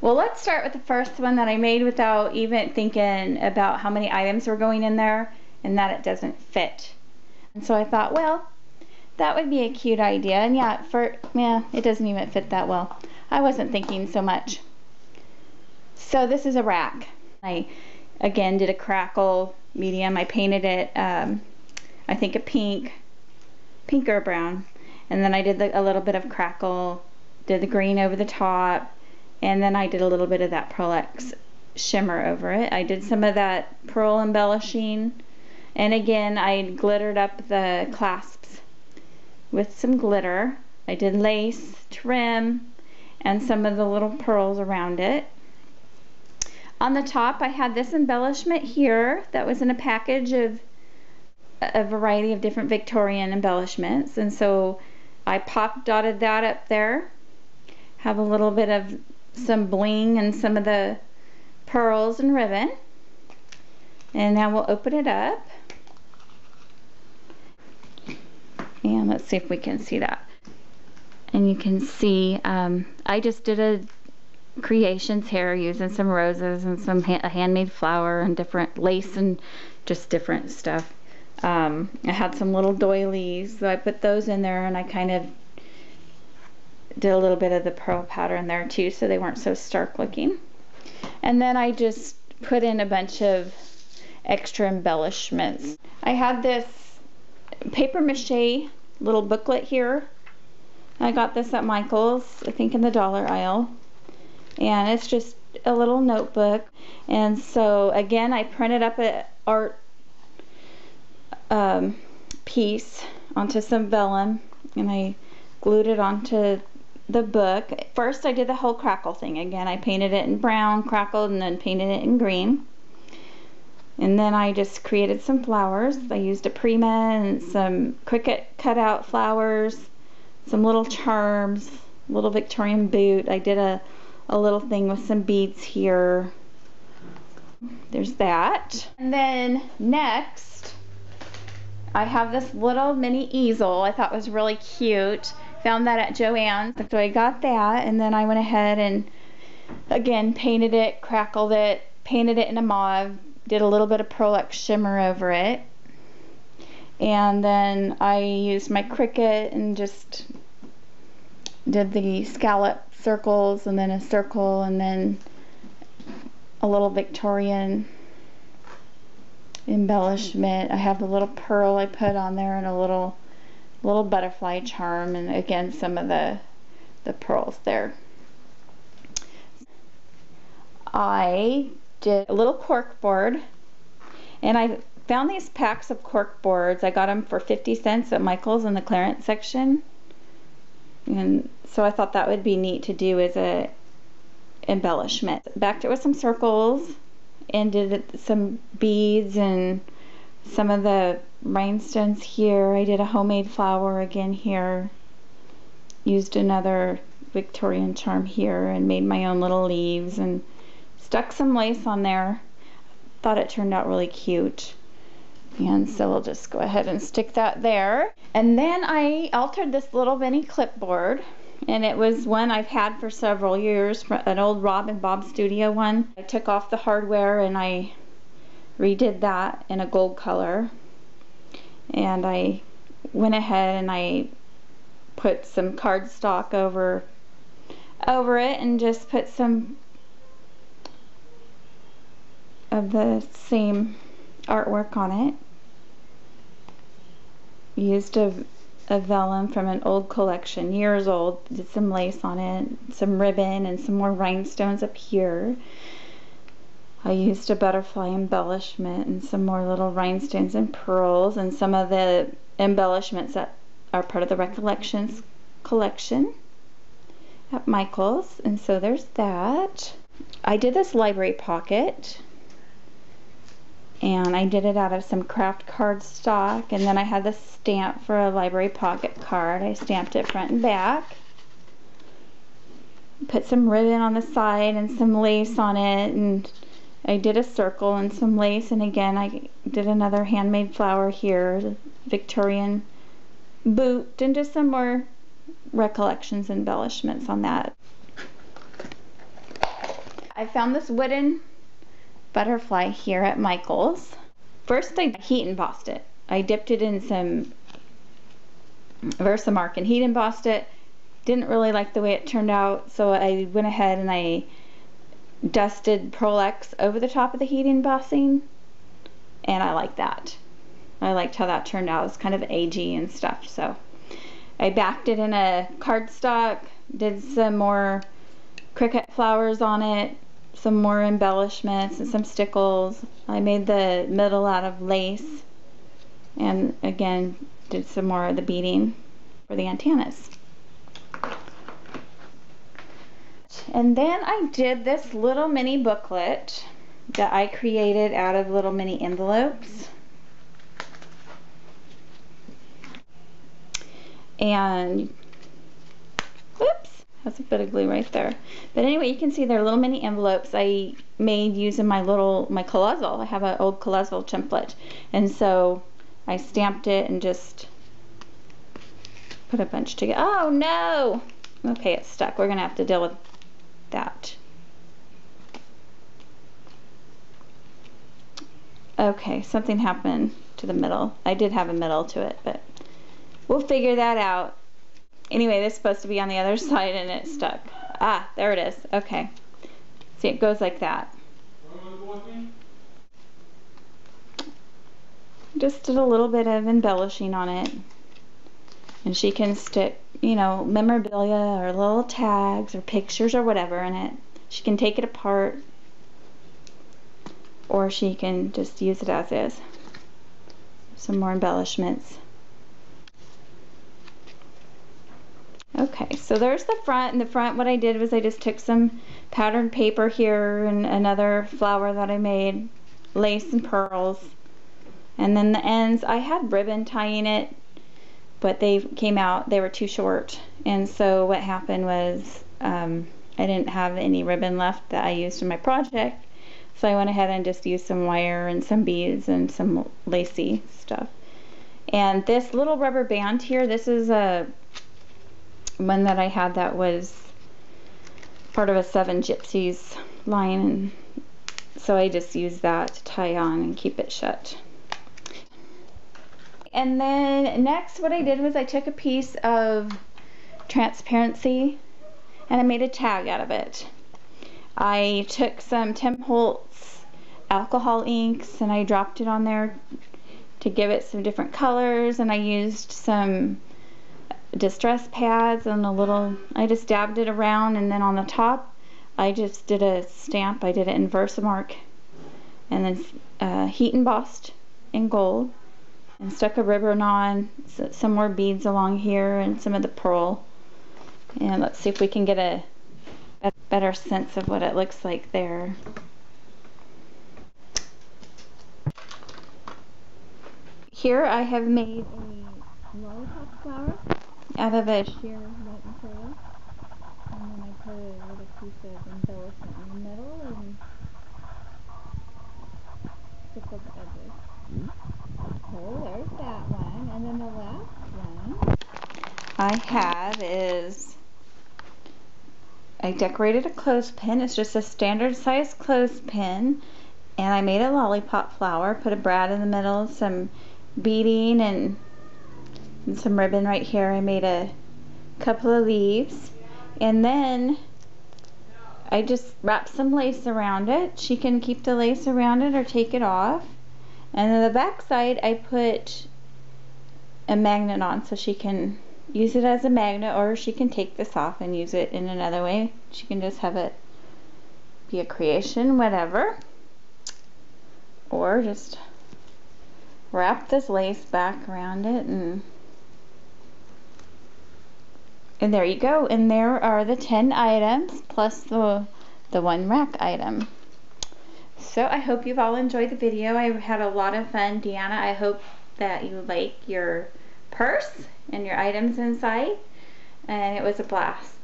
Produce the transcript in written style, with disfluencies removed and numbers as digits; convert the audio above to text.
Well, let's start with the first one that I made without even thinking about how many items were going in there and that it doesn't fit. And so I thought, well, that would be a cute idea. And yeah, it doesn't even fit that well. I wasn't thinking so much. So this is a rack. I, again, did a crackle medium. I painted it, I think a pink or brown. And then I did a little bit of crackle, did the green over the top, and then I did a little bit of that Pearl-X shimmer over it. I did some of that pearl embellishing, and again I glittered up the clasps with some glitter. I did lace trim and some of the little pearls around it. On the top I had this embellishment here that was in a package of a variety of different Victorian embellishments, and so I dotted that up there. Have a little bit of some bling and some of the pearls and ribbon. And now we'll open it up. And let's see if we can see that. And you can see I just did a creations here using some roses and some a handmade flower and different lace and just different stuff. I had some little doilies, so I put those in there, and I kind of did a little bit of the pearl powder in there too, so they weren't so stark looking. And then I just put in a bunch of extra embellishments. I had this paper mache little booklet here. I got this at Michael's, I think in the dollar aisle, and it's just a little notebook. And so again, I printed up an art piece onto some vellum, and I glued it onto the book. First I did the whole crackle thing. Again, I painted it in brown, crackled, and then painted it in green. And then I just created some flowers. I used a Prima and some Cricut cutout flowers, some little charms, little Victorian boot. I did a little thing with some beads here. There's that. And then next, I have this little mini easel I thought was really cute. Found that at Joann's, so I got that, and then I went ahead and again painted it, crackled it, painted it in a mauve, did a little bit of Pearl-X shimmer over it, and then I used my Cricut and just did the scallop circles, and then a circle, and then a little Victorian embellishment. I have a little pearl I put on there and a little butterfly charm, and again some of the pearls there. I did a little cork board, and I found these packs of cork boards. I got them for 50 cents at Michael's in the clearance section, and so I thought that would be neat to do as a embellishment. Backed it with some circles and did some beads and some of the rhinestones here. I did a homemade flower again here. Used another Victorian charm here and made my own little leaves and stuck some lace on there. Thought it turned out really cute. And so we'll just go ahead and stick that there. And then I altered this little mini clipboard, and it was one I've had for several years, an old Rob and Bob Studio one. I took off the hardware and I redid that in a gold color, and I went ahead and I put some cardstock over it and just put some of the same artwork on it. Used a vellum from an old collection, years old, did some lace on it, some ribbon, and some more rhinestones up here. I used a butterfly embellishment and some more little rhinestones and pearls, and some of the embellishments that are part of the Recollections collection at Michael's. And so there's that. I did this library pocket, and I did it out of some craft cardstock, and then I had the stamp for a library pocket card. I stamped it front and back, put some ribbon on the side and some lace on it, and I did a circle and some lace, and again I did another handmade flower here, the Victorian boot, and just some more Recollections embellishments on that. I found this wooden butterfly here at Michael's. First I heat embossed it. I dipped it in some Versamark and heat embossed it. Didn't really like the way it turned out, so I went ahead and I dusted Pearl-Ex over the top of the heat embossing, and I like that. I liked how that turned out. It's kind of agey and stuff. So I backed it in a cardstock, did some more cricket flowers on it, some more embellishments and some stickles. I made the middle out of lace, and again did some more of the beading for the antennas. And then I did this little mini booklet that I created out of little mini envelopes. And whoops, that's a bit of glue right there. But anyway, you can see they're little mini envelopes I made using my Colossal. I have an old Colossal template, and so I stamped it and just put a bunch together. Oh no! Okay, it's stuck. We're gonna have to deal with that. Okay, something happened to the middle. I did have a middle to it, but we'll figure that out. Anyway, this is supposed to be on the other side and it's stuck. Ah, there it is. Okay. See, it goes like that. Just did a little bit of embellishing on it. And she can stick, you know, memorabilia or little tags or pictures or whatever in it. She can take it apart, or she can just use it as is. Some more embellishments. Okay, so there's the front. In the front, what I did was I just took some patterned paper here and another flower that I made, lace and pearls. And then the ends, I had ribbon tying it, but they came out, they were too short. And so what happened was I didn't have any ribbon left that I used in my project. So I went ahead and just used some wire and some beads and some lacy stuff. And this little rubber band here, this is a one that I had that was part of a 7 Gypsies line, and so I just used that to tie on and keep it shut. And then next what I did was I took a piece of transparency and I made a tag out of it. I took some Tim Holtz alcohol inks and I dropped it on there to give it some different colors, and I used some distress pads and I just dabbed it around, and then on the top I just did a stamp. I did it in Versamark and then heat embossed in gold and stuck a ribbon on, some more beads along here and some of the pearl. And let's see if we can get a better sense of what it looks like there. Here I have made a lollipop flower out of a sheer white material, and then I put a little piece of embellishment in the middle and stickled the edges. So there's that one, and then the last one I have is I decorated a clothespin. It's just a standard size clothespin, and I made a lollipop flower, put a brad in the middle, some beading and some ribbon right here. I made a couple of leaves, and then I just wrapped some lace around it. She can keep the lace around it or take it off. And then the back side I put a magnet on, so she can use it as a magnet, or she can take this off and use it in another way. She can just have it be a creation, whatever, or just wrap this lace back around it, and there you go. And there are the 10 items plus the one rack item. So I hope you've all enjoyed the video. I had a lot of fun. Deanna, I hope that you like your purse and your items inside, and it was a blast.